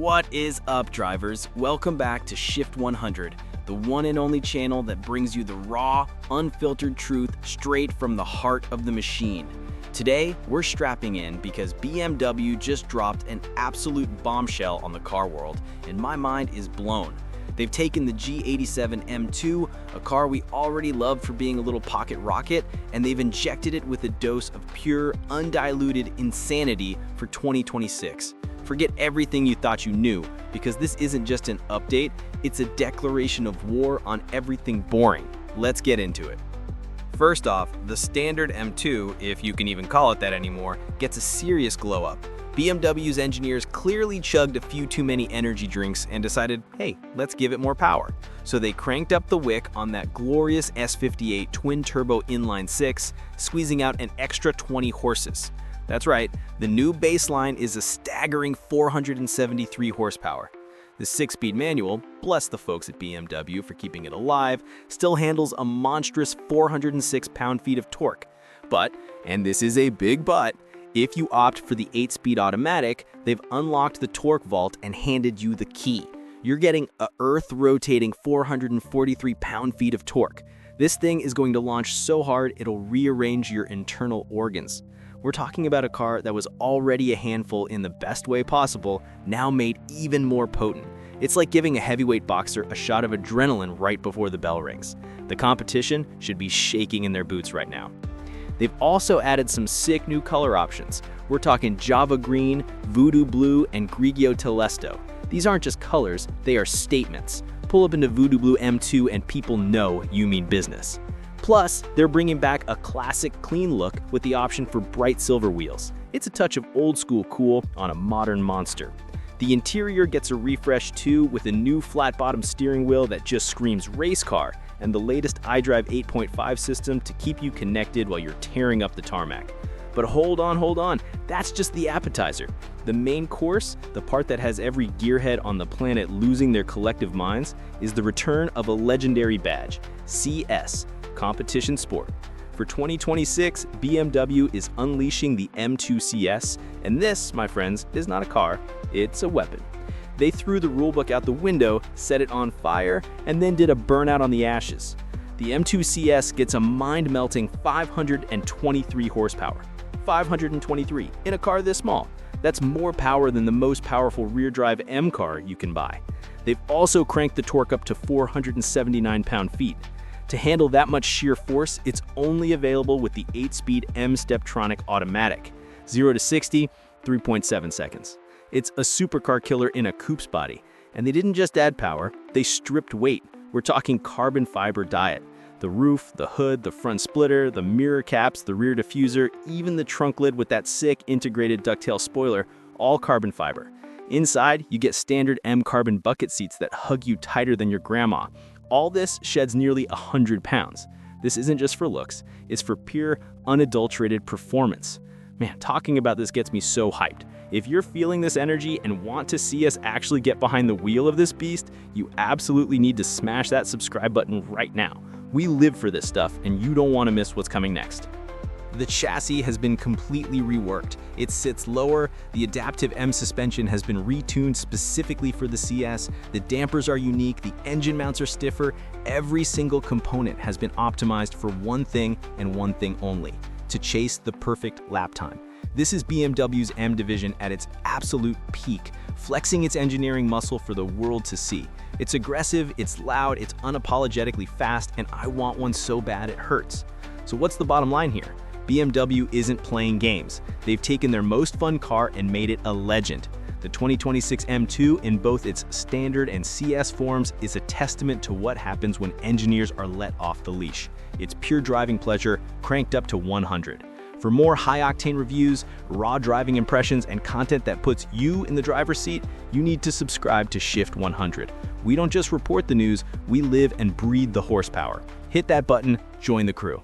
What is up, drivers? Welcome back to Shift 100, the one and only channel that brings you the raw, unfiltered truth straight from the heart of the machine. Today, we're strapping in because BMW just dropped an absolute bombshell on the car world, and my mind is blown. They've taken the G87 M2, a car we already love for being a little pocket rocket, and they've injected it with a dose of pure, undiluted insanity for 2026. Forget everything you thought you knew, because this isn't just an update, it's a declaration of war on everything boring. Let's get into it. First off, the standard M2, if you can even call it that anymore, gets a serious glow up. BMW's engineers clearly chugged a few too many energy drinks and decided, hey, let's give it more power. So they cranked up the wick on that glorious S58 twin-turbo inline-six, squeezing out an extra 20 horses. That's right, the new baseline is a staggering 473 horsepower. The 6-speed manual, bless the folks at BMW for keeping it alive, still handles a monstrous 406 pound-feet of torque. But, and this is a big but, if you opt for the 8-speed automatic, they've unlocked the torque vault and handed you the key. You're getting a earth-rotating 443 pound-feet of torque. This thing is going to launch so hard it'll rearrange your internal organs. We're talking about a car that was already a handful in the best way possible, now made even more potent. It's like giving a heavyweight boxer a shot of adrenaline right before the bell rings. The competition should be shaking in their boots right now. They've also added some sick new color options. We're talking Java Green, Voodoo Blue, and Grigio Telesto. These aren't just colors, they are statements. Pull up into Voodoo Blue M2 and people know you mean business. Plus, they're bringing back a classic clean look with the option for bright silver wheels. It's a touch of old school cool on a modern monster. The interior gets a refresh too, with a new flat bottom steering wheel that just screams race car, and the latest iDrive 8.5 system to keep you connected while you're tearing up the tarmac. But hold on, that's just the appetizer. The main course, the part that has every gearhead on the planet losing their collective minds, is the return of a legendary badge, CS. Competition Sport. For 2026, BMW is unleashing the M2 CS, and this, my friends, is not a car, it's a weapon. They threw the rulebook out the window, set it on fire, and then did a burnout on the ashes. The M2 CS gets a mind-melting 523 horsepower. 523 in a car this small. That's more power than the most powerful rear-drive M car you can buy. They've also cranked the torque up to 479 pound-feet. To handle that much sheer force, it's only available with the 8-speed M-Steptronic automatic. 0 to 60, 3.7 seconds. It's a supercar killer in a coupe's body. And they didn't just add power, they stripped weight. We're talking carbon fiber diet. The roof, the hood, the front splitter, the mirror caps, the rear diffuser, even the trunk lid with that sick integrated ducktail spoiler, all carbon fiber. Inside, you get standard M carbon bucket seats that hug you tighter than your grandma. All this sheds nearly 100 pounds. This isn't just for looks, it's for pure, unadulterated performance. Man, talking about this gets me so hyped. If you're feeling this energy and want to see us actually get behind the wheel of this beast, you absolutely need to smash that subscribe button right now. We live for this stuff, and you don't want to miss what's coming next. The chassis has been completely reworked. It sits lower, the adaptive M suspension has been retuned specifically for the CS, the dampers are unique, the engine mounts are stiffer, every single component has been optimized for one thing and one thing only, to chase the perfect lap time. This is BMW's M division at its absolute peak, flexing its engineering muscle for the world to see. It's aggressive, it's loud, it's unapologetically fast, and I want one so bad it hurts. So what's the bottom line here? BMW isn't playing games. They've taken their most fun car and made it a legend. The 2026 M2, in both its standard and CS forms, is a testament to what happens when engineers are let off the leash. It's pure driving pleasure, cranked up to 100. For more high-octane reviews, raw driving impressions, and content that puts you in the driver's seat, you need to subscribe to Shift 100. We don't just report the news, we live and breathe the horsepower. Hit that button, join the crew.